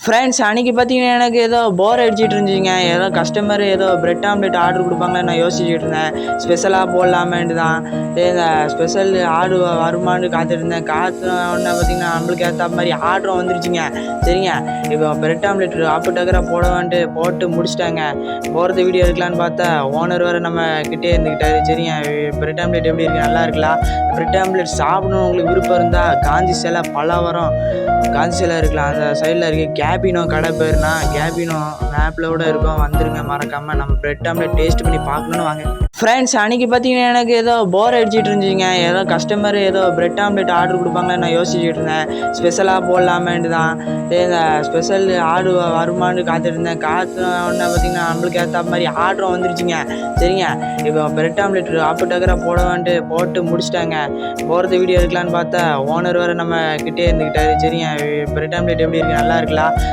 Friends அன்றைக்கி பார்த்தீங்கன்னா எனக்கு ஏதோ போர் அடிச்சிட்டு இருந்துச்சுங்க. ஏதோ கஸ்டமர் ஏதோ பிரெட் ஆம்லெட் ஆர்டர் கொடுப்பாங்கன்னு நான் யோசிச்சுட்டு இருந்தேன். ஸ்பெஷலாக போடலாமேன்ட்டு தான். இந்த ஸ்பெஷல் ஆர்டர் வருமானு காத்துட்டு இருந்தேன். உடனே பார்த்தீங்கன்னா நம்மளுக்கு ஏற்ற மாதிரி ஆர்டரும் வந்துருச்சுங்க. சரிங்க, இப்போ பிரெட் ஆம்லெட் ஆப்பு டக்கராக போடவான்ட்டு போட்டு முடிச்சிட்டாங்க. போகிறது வீடியோ எடுக்கலான்னு பார்த்தா ஓனர் வேறு நம்ம கிட்டே இருந்துக்கிட்டாரு. சரிங்க, பிரெட் ஆம்லெட் எப்படி இருக்குது, நல்லா இருக்கலாம். பிரெட் ஆம்லெட் சாப்பிடணும் உங்களுக்கு விருப்பம் இருந்தால் காந்தி சிலை பலவரம் காந்தி சிலை இருக்கலாம், அந்த சைடில் இருக்குது. கேபினோ கடை பேருனா கேபினோ மேப்பில் கூட இருக்கும். வந்துருங்க மறக்காமல். நம்ம பிரெட் ஆம்லெட் டேஸ்ட் பண்ணி பார்க்கணுன்னு வாங்க. ஃப்ரெண்ட்ஸ் அன்றைக்கி பார்த்தீங்கன்னா எனக்கு ஏதோ போர் அடிச்சிட்டு இருந்துச்சுங்க. ஏதோ கஸ்டமர் ஏதோ பிரெட் ஆம்லெட் ஆர்டர் கொடுப்பாங்கன்னு நான் யோசிச்சுட்டு இருந்தேன். ஸ்பெஷலாக போடலாமேன்ட்டு தான். இந்த ஸ்பெஷல் ஆர்டர் வருமானு காத்துட்டு இருந்தேன். உடனே பார்த்தீங்கன்னா நம்மளுக்கு ஏற்ற மாதிரி ஆர்டரும் வந்துருச்சுங்க. சரிங்க, இப்போ பிரெட் ஆம்லெட் ஆப்பு டக்கராக போடவான்ட்டு போட்டு முடிச்சிட்டாங்க. போகிறது வீடியோ எடுக்கலான்னு பார்த்தா ஓனர் வேறு நம்ம கிட்டே இருந்துக்கிட்டாரு. சரிங்க, பிரெட் ஆம்லெட் எப்படி இருக்குது, நல்லா இருக்கலாம்.